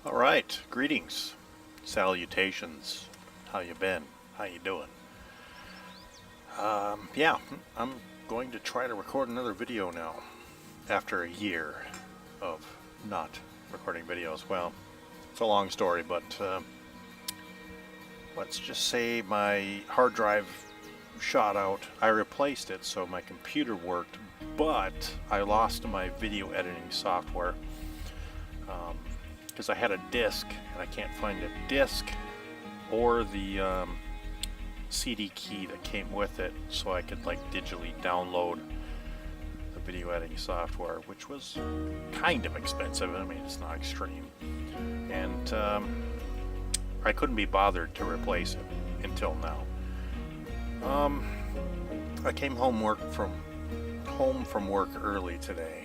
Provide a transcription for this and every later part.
All right, greetings, salutations. How you been? How you doing? Yeah, I'm going to try to record another video now after a year of not recording videos. Well, it's a long story, but let's just say my hard drive shot out. I replaced it so my computer worked, but I lost my video editing software. Because I had a disc and I can't find a disc or the CD key that came with it, so I could like digitally download the video editing software, which was kind of expensive. I mean, it's not extreme, and I couldn't be bothered to replace it until now. I came home from work early today,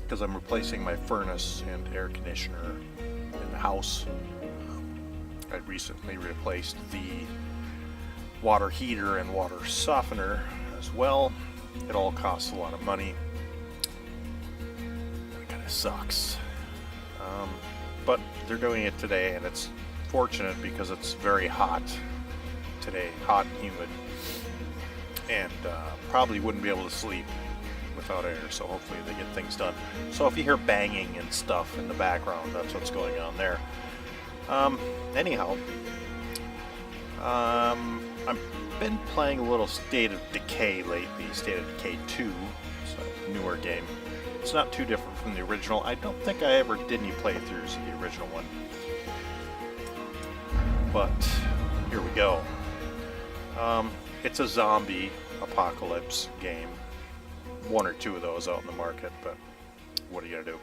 because I'm replacing my furnace and air conditioner in the house. I recently replaced the water heater and water softener as well. It all costs a lot of money. It kind of sucks. But they're doing it today, and it's fortunate because it's very hot today, hot and humid, and probably wouldn't be able to sleep without air, so hopefully they get things done. So if you hear banging and stuff in the background, that's what's going on there. Anyhow, I've been playing a little State of Decay lately, State of Decay2. It's a newer game. It's not too different from the original. I don't think I ever did any playthroughs of the original one. But here we go. It's a zombie apocalypse game. One or two of those out in the market, but what are you gonna do?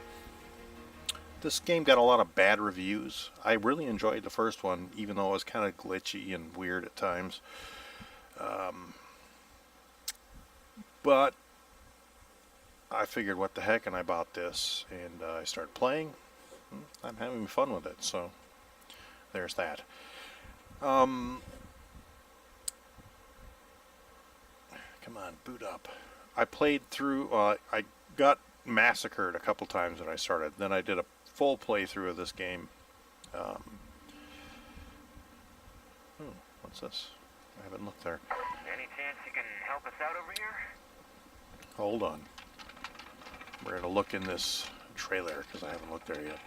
This game got a lot of bad reviews. I really enjoyed the first one, even though it was kind of glitchy and weird at times. But I figured, what the heck, and I bought this, and I started playing. I'm having fun with it, so there's that. Come on, boot up. I played through, I got massacred a couple times when I started. Then I did a full playthrough of this game. What's this? I haven't looked there. Any chance you can help us out over here? Hold on. We're going to look in this trailer because I haven't looked there yet.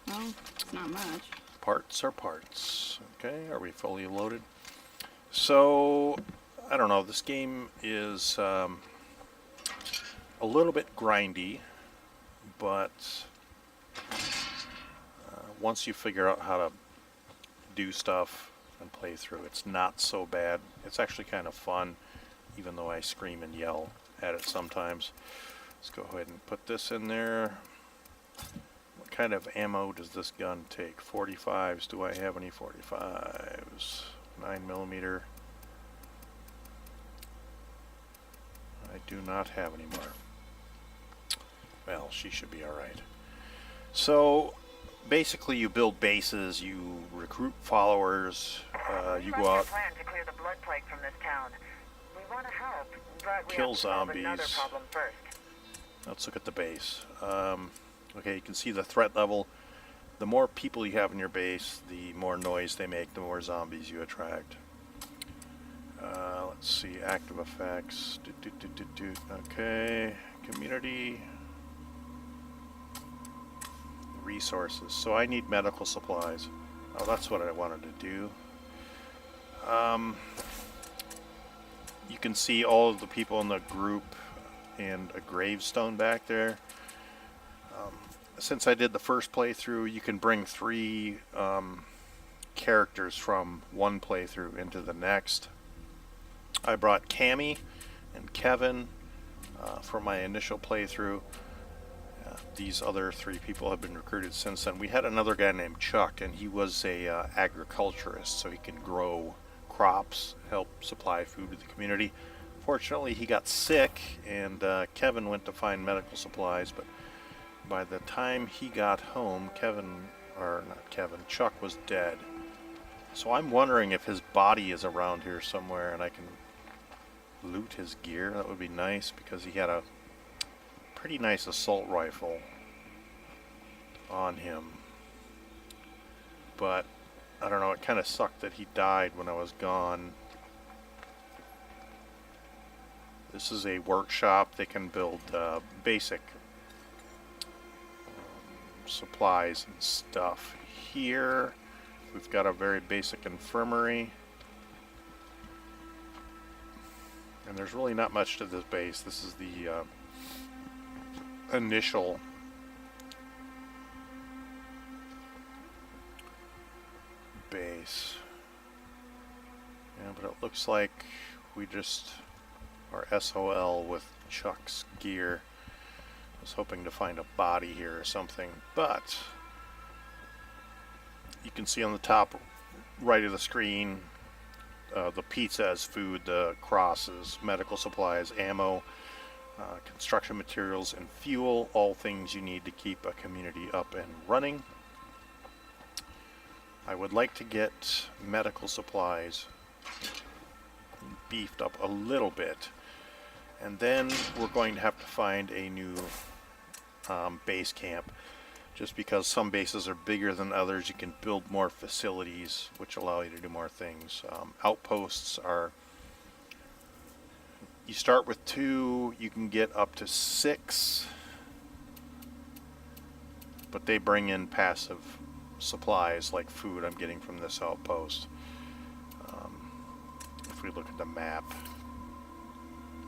Well, it's not much. Parts are parts. Okay, are we fully loaded? So, I don't know, this game is a little bit grindy, but once you figure out how to do stuff and play through, it's not so bad. It's actually kind of fun, even though I scream and yell at it sometimes. Let's go ahead and put this in there. What kind of ammo does this gun take? 45s. Do I have any 45s? 9mm. I do not have any more. Well, she should be alright. So, basically you build bases, you recruit followers, you go out, Plan to clear the blood plague from this town. We want to help, but we kill have to solve another zombies. problem first. Let's look at the base. Okay, you can see the threat level. The more people you have in your base, the more noise they make, the more zombies you attract. Let's see, active effects. Okay, community. Resources. So I need medical supplies. Oh, that's what I wanted to do. You can see all of the people in the group and a gravestone back there. Since I did the first playthrough, you can bring 3 characters from one playthrough into the next. I brought Cammy and Kevin for my initial playthrough. These other 3 people have been recruited since then. We had another guy named Chuck, and he was a agriculturist, so he can grow crops, help supply food to the community. Fortunately, he got sick, and Kevin went to find medical supplies, but by the time he got home, Chuck was dead. So I'm wondering if his body is around here somewhere and I can loot his gear. That would be nice, because he had a pretty nice assault rifle on him. But I don't know, it kind of sucked that he died when I was gone. This is a workshop. They can build basic supplies and stuff. Here we've got a very basic infirmary. And there's really not much to this base. This is the initial base. Yeah, but it looks like we just are SOL with Chuck's gear. I was hoping to find a body here or something, but you can see on the top right of the screen the pizza as food, the crosses, medical supplies, ammo, construction materials, and fuel, all things you need to keep a community up and running. I would like to get medical supplies beefed up a little bit, and then we're going to have to find a new base camp. Just because some bases are bigger than others, you can build more facilities which allow you to do more things. Outposts are, you start with 2, you can get up to 6, but they bring in passive supplies like food I'm getting from this outpost. If we look at the map,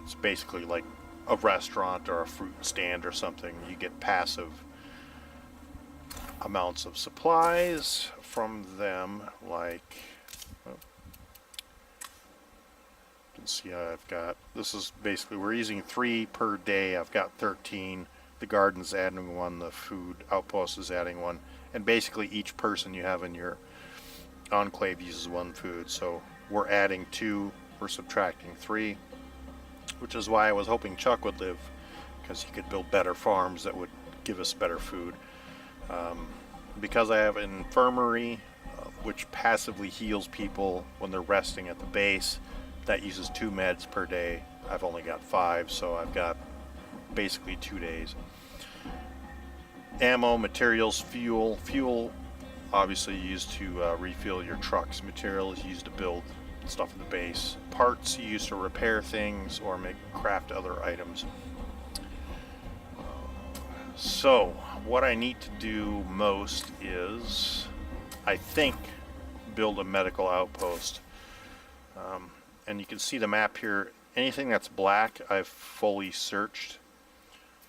it's basically like a restaurant or a fruit stand or something. You get passive amounts of supplies from them, like, oh, you can see I've got, this is basically, we're using 3 per day. I've got 13. The garden's adding 1, the food outpost is adding 1, and basically each person you have in your enclave uses 1 food. So we're adding 2, we're subtracting 3, which is why I was hoping Chuck would live, because he could build better farms that would give us better food. Because I have an infirmary, which passively heals people when they're resting at the base, that uses 2 meds per day. I've only got 5, so I've got basically 2 days. Ammo, materials, fuel. Fuel obviously used to refill your trucks. Materials used to build stuff at the base. Parts used to repair things or craft other items. So what I need to do most is, I think, build a medical outpost. And you can see the map here. Anything that's black, I've fully searched.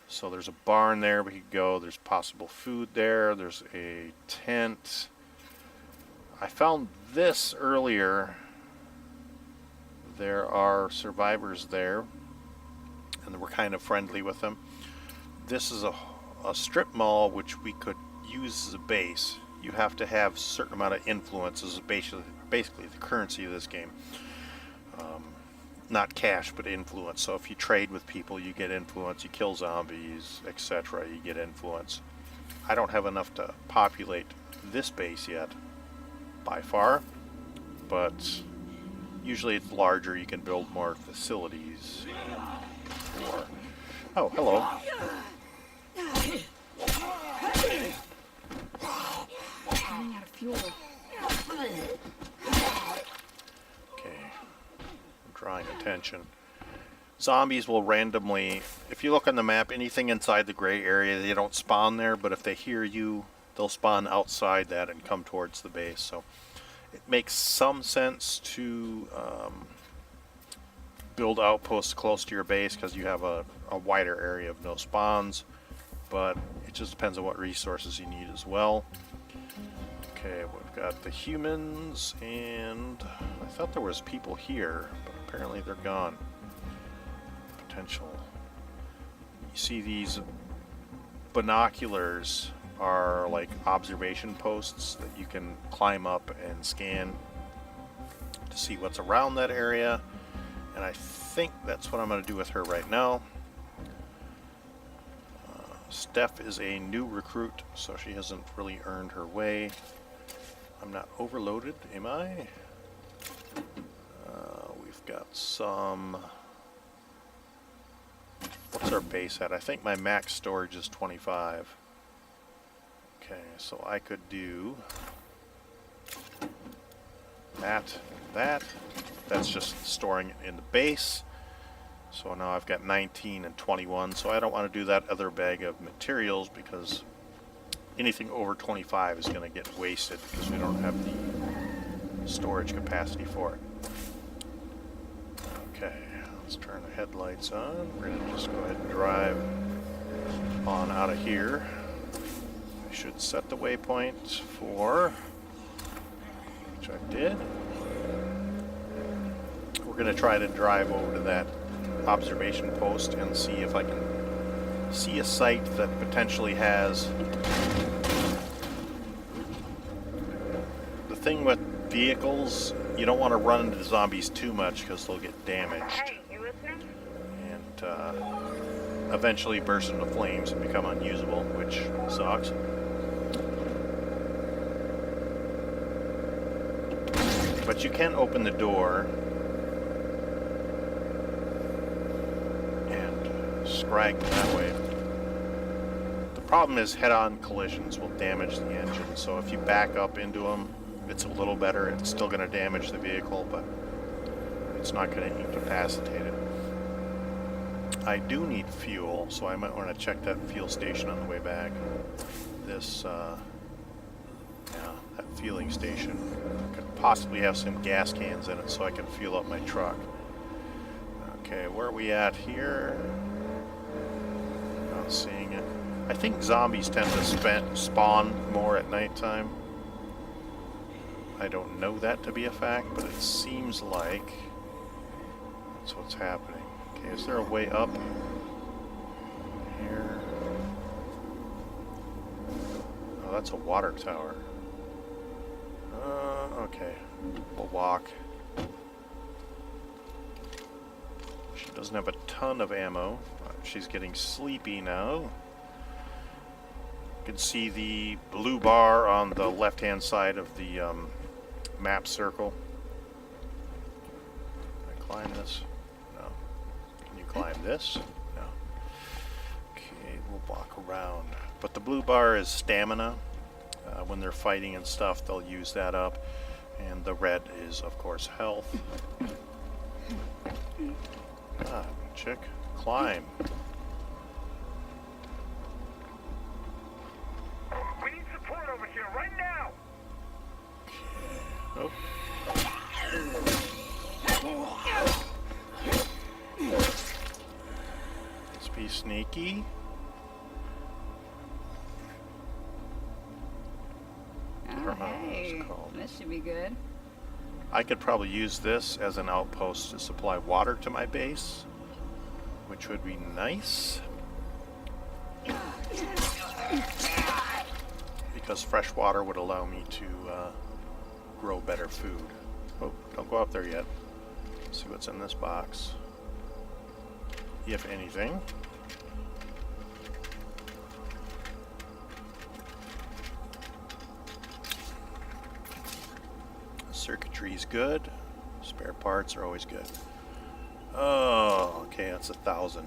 So there's a barn there we could go. There's possible food there. There's a tent. I found this earlier. There are survivors there, and we're kind of friendly with them. This is a strip mall which we could use as a base. You have to have a certain amount of influence as basically the currency of this game. Not cash, but influence. So if you trade with people, you get influence. You kill zombies, etc., you get influence. I don't have enough to populate this base yet, by far, but usually it's larger. You can build more facilities. Oh, hello. Running out of fuel. Okay. I'm drawing attention. Zombies will randomly, if you look on the map, anything inside the gray area, they don't spawn there, but if they hear you, they'll spawn outside that and come towards the base. So it makes some sense to build outposts close to your base because you have a wider area of no spawns, but it just depends on what resources you need as well. Okay, we've got the humans, and I thought there was people here, but apparently they're gone. Potential. You see these binoculars are like observation posts that you can climb up and scan to see what's around that area, and I think that's what I'm going to do with her right now. Steph is a new recruit, so she hasn't really earned her way. I'm not overloaded, am I? We've got some... What's our base at? I think my max storage is 25. Okay, so I could do that, that. That's just storing it in the base. So now I've got 19 and 21, so I don't want to do that other bag of materials because anything over 25 is going to get wasted because we don't have the storage capacity for it. Okay, let's turn the headlights on. We're going to just go ahead and drive on out of here. I should set the waypoint for, which I did. We're going to try to drive over to that observation post and see if I can see a site that potentially has. The thing with vehicles, you don't want to run into zombies too much because they'll get damaged Hey, you listening? and eventually burst into flames and become unusable, which sucks. But you can open the door scrag them that way. The problem is head-on collisions will damage the engine, so if you back up into them, it's a little better. It's still going to damage the vehicle, but it's not going to incapacitate it. I do need fuel, so I might want to check that fuel station on the way back. This, yeah, that fueling station could possibly have some gas cans in it so I can fuel up my truck. Okay, where are we at here? Not seeing it. I think zombies tend to spawn more at nighttime. I don't know that to be a fact, but it seems like that's what's happening. Okay, is there a way up here? Oh, that's a water tower. Okay, we'll walk. She doesn't have a ton of ammo. She's getting sleepy now. You can see the blue bar on the left-hand side of the map circle. Can I climb this? No. Can you climb this? No. Okay, we'll walk around. But the blue bar is stamina. When they're fighting and stuff, they'll use that up. And the red is, of course, health. Ah, chick, climb. We need support over here right now. Oh. Let's be sneaky. Oh, hey, this should be good. I could probably use this as an outpost to supply water to my base, which would be nice. Because fresh water would allow me to grow better food. Oh, don't go up there yet. Let's see what's in this box. If anything. Circuitry's good. Spare parts are always good. Oh, okay, that's 1,000.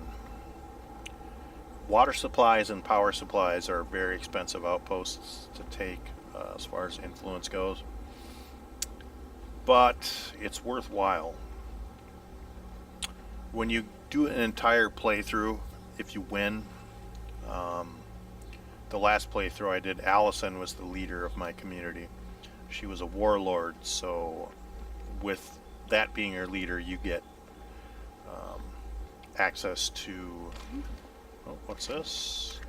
Water supplies and power supplies are very expensive outposts to take as far as influence goes. But it's worthwhile. When you do an entire playthrough, if you win, the last playthrough I did, Allison was the leader of my community. She was a warlord, so with that being her leader, you get access to, oh, what's this?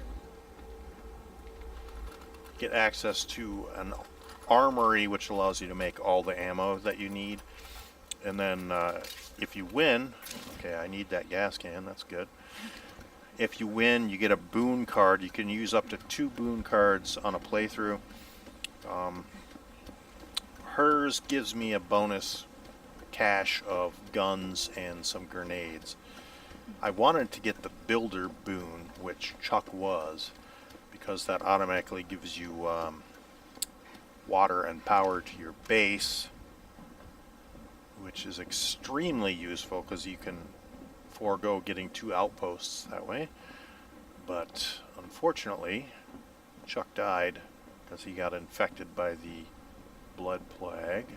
Get access to an armory, which allows you to make all the ammo that you need. And then if you win, okay, I need that gas can, that's good. If you win, you get a boon card. You can use up to 2 boon cards on a playthrough. Hers gives me a bonus cache of guns and some grenades. I wanted to get the builder boon, which Chuck was, because that automatically gives you water and power to your base, which is extremely useful because you can forego getting 2 outposts that way. But unfortunately, Chuck died because he got infected by the blood plague,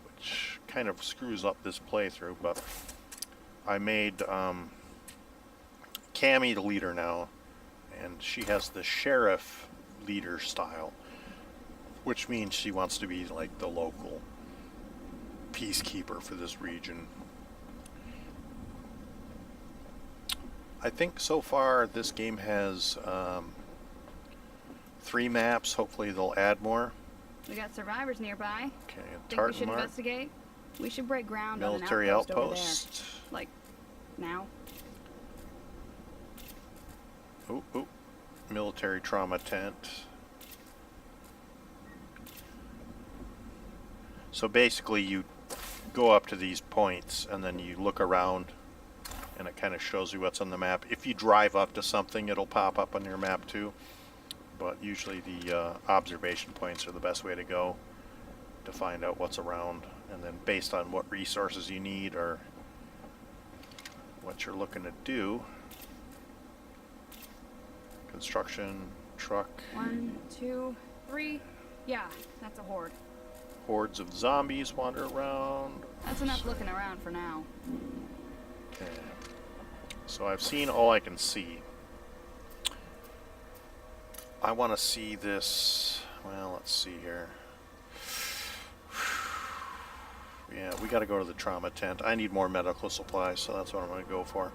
which kind of screws up this playthrough. But I made Cammy the leader now, and she has the sheriff leader style, which means she wants to be like the local peacekeeper for this region. I think so far this game has 3 maps. Hopefully they'll add more. We got survivors nearby. Okay, Think we should Tartan Mark, investigate? We should break ground military on an outpost over outpost. there. Like, now? Ooh, military trauma tent. So basically you go up to these points and then you look around and it kind of shows you what's on the map. If you drive up to something, it'll pop up on your map too. But usually the observation points are the best way to go to find out what's around. And then based on what resources you need or what you're looking to do. Construction, truck. 1, 2, 3. Yeah, that's a horde. Hordes of zombies wander around. That's enough looking around for now. Okay. So I've seen all I can see. I want to see this. Well, let's see here. Yeah, we got to go to the trauma tent. I need more medical supplies, so that's what I'm going to go for.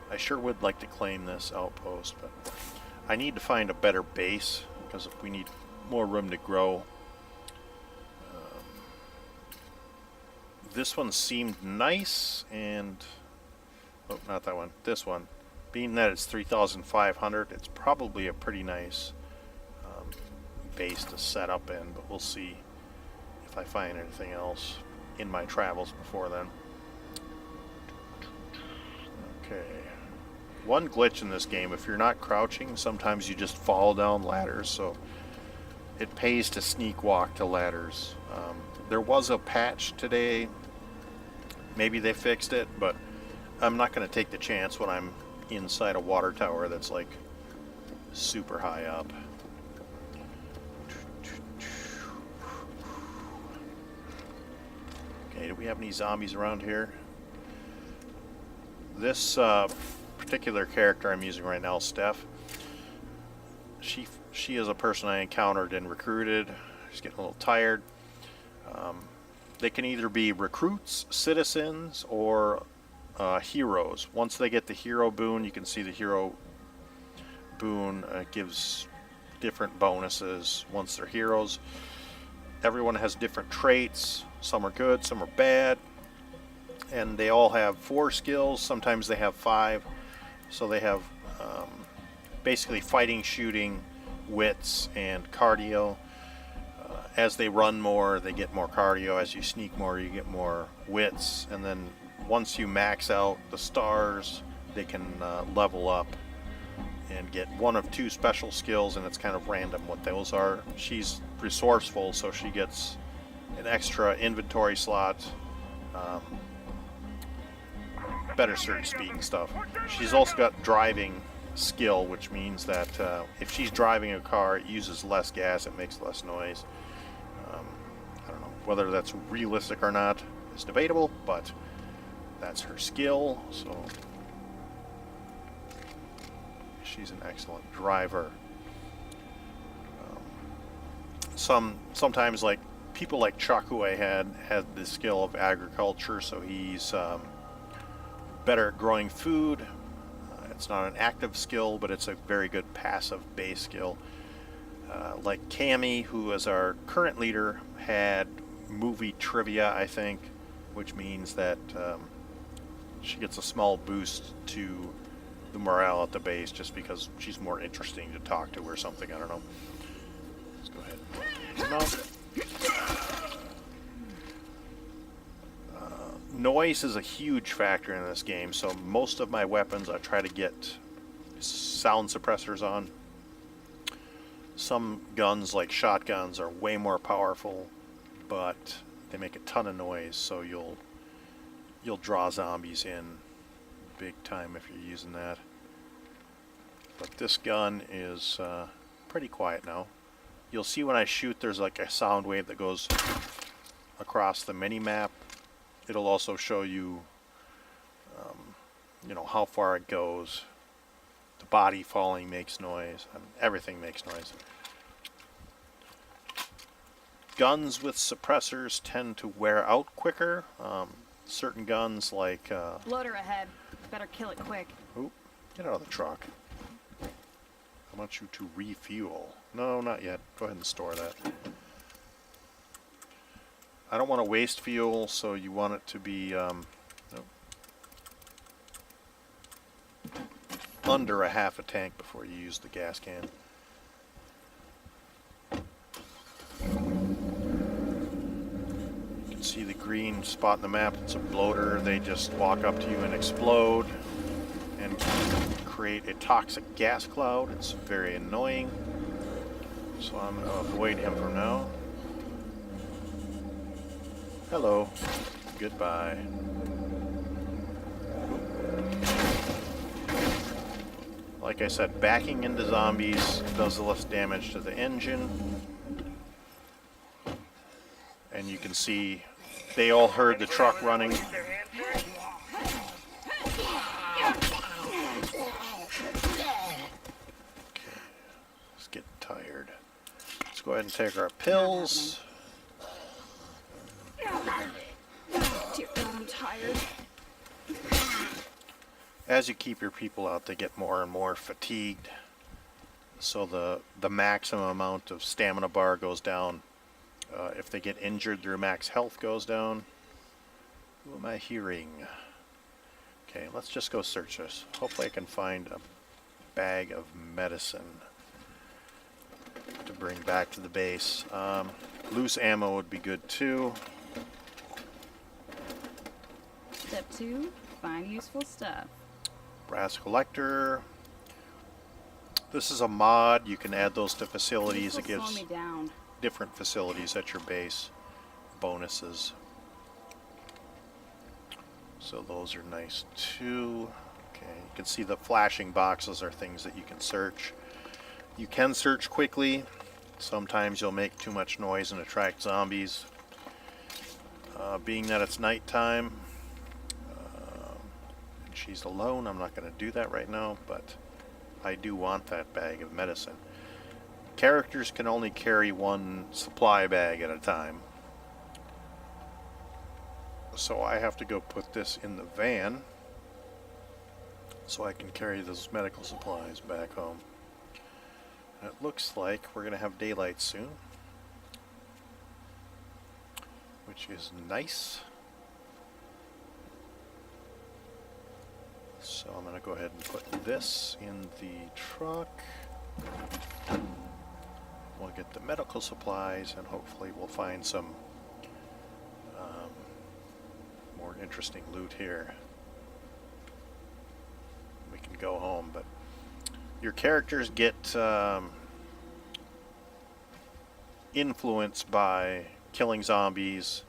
I sure would like to claim this outpost, but I need to find a better base because if we need more room to grow. This one seemed nice, and oh, not that one. This one, being that it's 3,500, it's probably a pretty nice base to set up in. But we'll see if I find anything else in my travels before then. Okay. One glitch in this game, if you're not crouching, sometimes you just fall down ladders, so it pays to sneak walk to ladders. There was a patch today, maybe they fixed it, but I'm not going to take the chance when I'm inside a water tower that's like super high up. Okay, do we have any zombies around here? This particular character I'm using right now, Steph, she is a person I encountered and recruited. She's getting a little tired. They can either be recruits, citizens, or heroes. Once they get the hero boon, you can see the hero boon gives different bonuses once they're heroes. Everyone has different traits. Some are good, some are bad. And they all have 4 skills. Sometimes they have 5. So they have basically fighting, shooting, wits, and cardio. As they run more, they get more cardio. As you sneak more, you get more wits. And then once you max out the stars, they can level up and get 1 of 2 special skills, and it's kind of random what those are. She's resourceful, so she gets an extra inventory slot, better surge speed and stuff. She's also got driving skill, which means that if she's driving a car, it uses less gas, it makes less noise. I don't know whether that's realistic or not, is debatable, but that's her skill. So she's an excellent driver. Sometimes like people like Chuck, who I had the skill of agriculture, so he's better at growing food. It's not an active skill, but it's a very good passive base skill. Like Cammy, who is our current leader, had movie trivia, I think, which means that she gets a small boost to the morale at the base just because she's more interesting to talk to or something. I don't know. Let's go ahead and come out. Noise is a huge factor in this game, so most of my weapons I try to get sound suppressors on. Some guns, like shotguns, are way more powerful, but they make a ton of noise, so you'll draw zombies in big time if you're using that. But this gun is pretty quiet now. You'll see when I shoot there's like a sound wave that goes across the mini-map. It'll also show you, you know, how far it goes. The body falling makes noise. I mean, everything makes noise. Guns with suppressors tend to wear out quicker. Certain guns like... Loader ahead. Better kill it quick. Oop, get out of the truck. I want you to refuel. No, not yet. Go ahead and store that. I don't want to waste fuel, so you want it to be under a half a tank before you use the gas can. You can see the green spot in the map. It's a bloater. They just walk up to you and explode and create a toxic gas cloud. It's very annoying. So I'm going to avoid him for now. Hello. Goodbye. Like I said, backing into zombies does less damage to the engine. And you can see they all heard the truck running. Their hands dirty? It's getting tired. Let's go ahead and take our pills. Dear God, I'm tired. As you keep your people out, they get more and more fatigued. So the maximum amount of stamina bar goes down. If they get injured, their max health goes down. Who am I hearing? Okay, let's just go search this. Hopefully I can find a bag of medicine to bring back to the base. Loose ammo would be good too. Step 2, find useful stuff. Brass collector. This is a mod. You can add those to facilities. This It will slow gives me down. different facilities at your base bonuses. So those are nice too. Okay, you can see the flashing boxes are things that you can search. You can search quickly. Sometimes you'll make too much noise and attract zombies. Being that it's nighttime, and she's alone, I'm not going to do that right now, but I do want that bag of medicine. Characters can only carry one supply bag at a time. So I have to go put this in the van so I can carry those medical supplies back home. And it looks like we're going to have daylight soon, which is nice. So I'm going to go ahead and put this in the truck. We'll get the medical supplies and hopefully we'll find some more interesting loot here. We can go home, but your characters get influenced by killing zombies,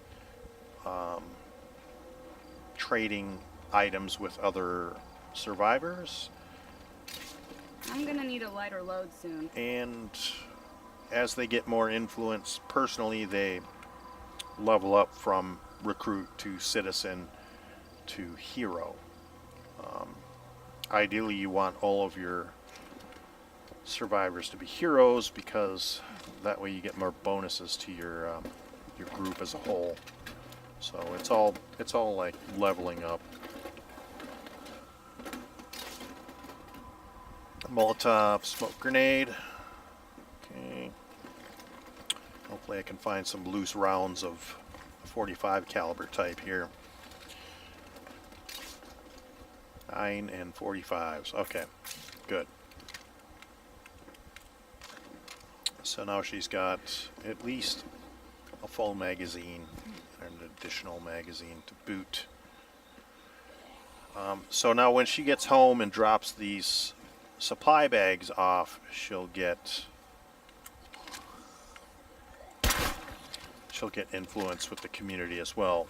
trading items with other survivors, I'm gonna need a lighter load soon. and as they get more influence personally, they level up from recruit to citizen to hero. Ideally, you want all of your survivors to be heroes because that way you get more bonuses to your group as a whole. So it's all like leveling up. Molotov smoke grenade. Okay. Hopefully I can find some loose rounds of 45 caliber type here. 9 and 45s. Okay, good. So now she's got at least a full magazine and an additional magazine to boot. So now when she gets home and drops these supply bags off, she'll get she'll get influence with the community as well.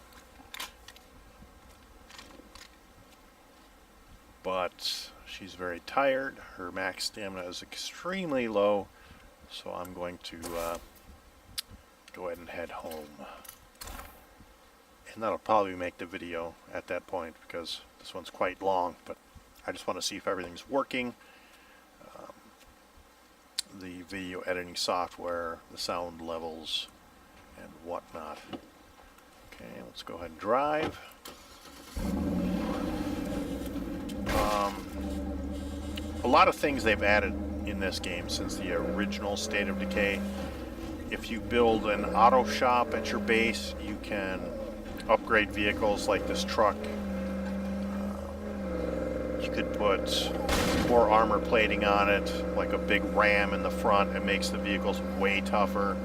But she's very tired. Her max stamina is extremely low, so I'm going to go ahead and head home. And that'll probably make the video at that point because this one's quite long, but I just want to see if everything's working. The video editing software, the sound levels, and whatnot. Okay, let's go ahead and drive. A lot of things they've added in this game since the original State of Decay. If you build an auto shop at your base, you can upgrade vehicles like this truck. You could put more armor plating on it, like a big ram in the front. It makes the vehicles way tougher.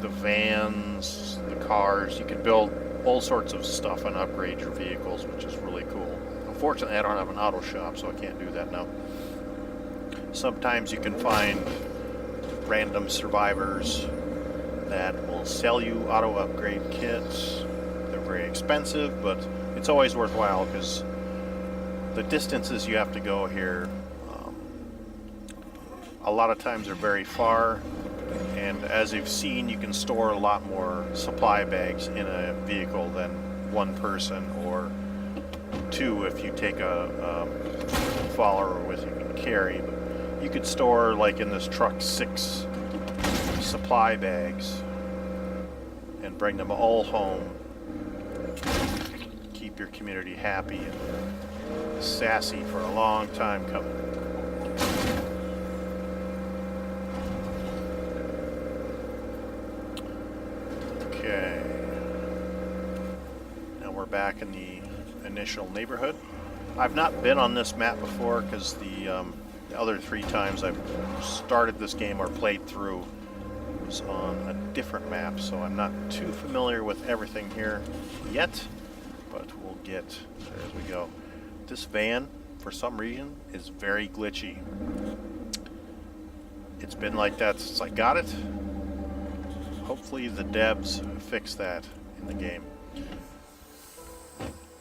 The vans, the cars, you can build all sorts of stuff and upgrade your vehicles, which is really cool. Unfortunately, I don't have an auto shop, so I can't do that now. Sometimes you can find random survivors that will sell you auto upgrade kits. They're very expensive, but it's always worthwhile because the distances you have to go here, a lot of times are very far, and as you've seen, you can store a lot more supply bags in a vehicle than one person, or two if you take a follower with you can carry. But you could store, like in this truck, 6 supply bags and bring them all home. Keep your community happy and sassy for a long time coming. Okay. Now we're back in the initial neighborhood. I've not been on this map before because the other 3 times I've started this game or played through was on a different map, so I'm not too familiar with everything here yet, but we'll get there as we go. This van, for some reason, is very glitchy. It's been like that since I got it. Hopefully the devs fix that in the game,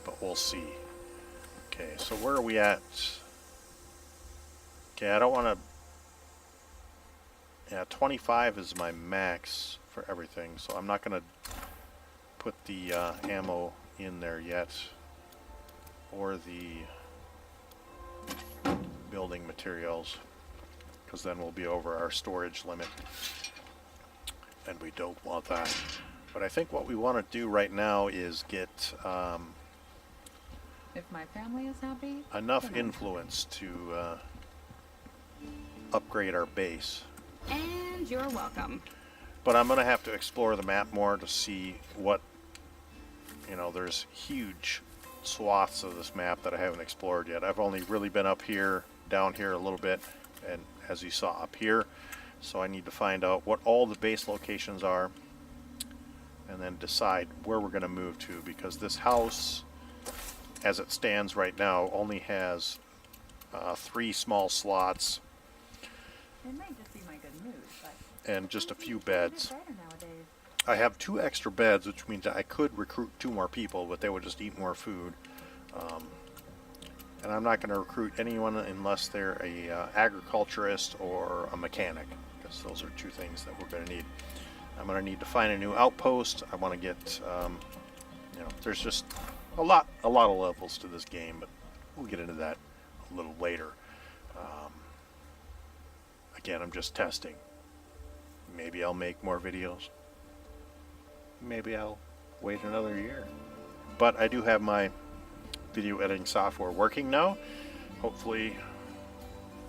but we'll see. Okay, so where are we at? Okay, I don't want to... Yeah, 25 is my max for everything, so I'm not going to put the ammo in there yet, or the building materials, because then we'll be over our storage limit, and we don't want that. But I think what we want to do right now is get If my family is happy, enough influence to upgrade our base. and you're welcome. But I'm going to have to explore the map more to see what, you know, there's huge swaths of this map that I haven't explored yet. I've only really been up here, down here a little bit, and as you saw up here. So I need to find out what all the base locations are and then decide where we're going to move to, because this house, as it stands right now, only has 3 small slots It might just be my good mood, but and just a few beds. better nowadays. I have 2 extra beds, which means I could recruit 2 more people, but they would just eat more food. And I'm not going to recruit anyone unless they're a agriculturist or a mechanic, because those are 2 things that we're going to need. I'm going to need to find a new outpost. I want to get, you know, there's just a lot of levels to this game, but we'll get into that a little later. Again, I'm just testing. Maybe I'll make more videos. Maybe I'll wait another year. But I do have my video editing software working now. Hopefully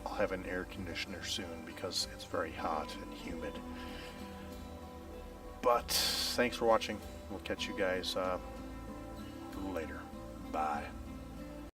I'll have an air conditioner soon because it's very hot and humid. But thanks for watching. We'll catch you guys later. Bye.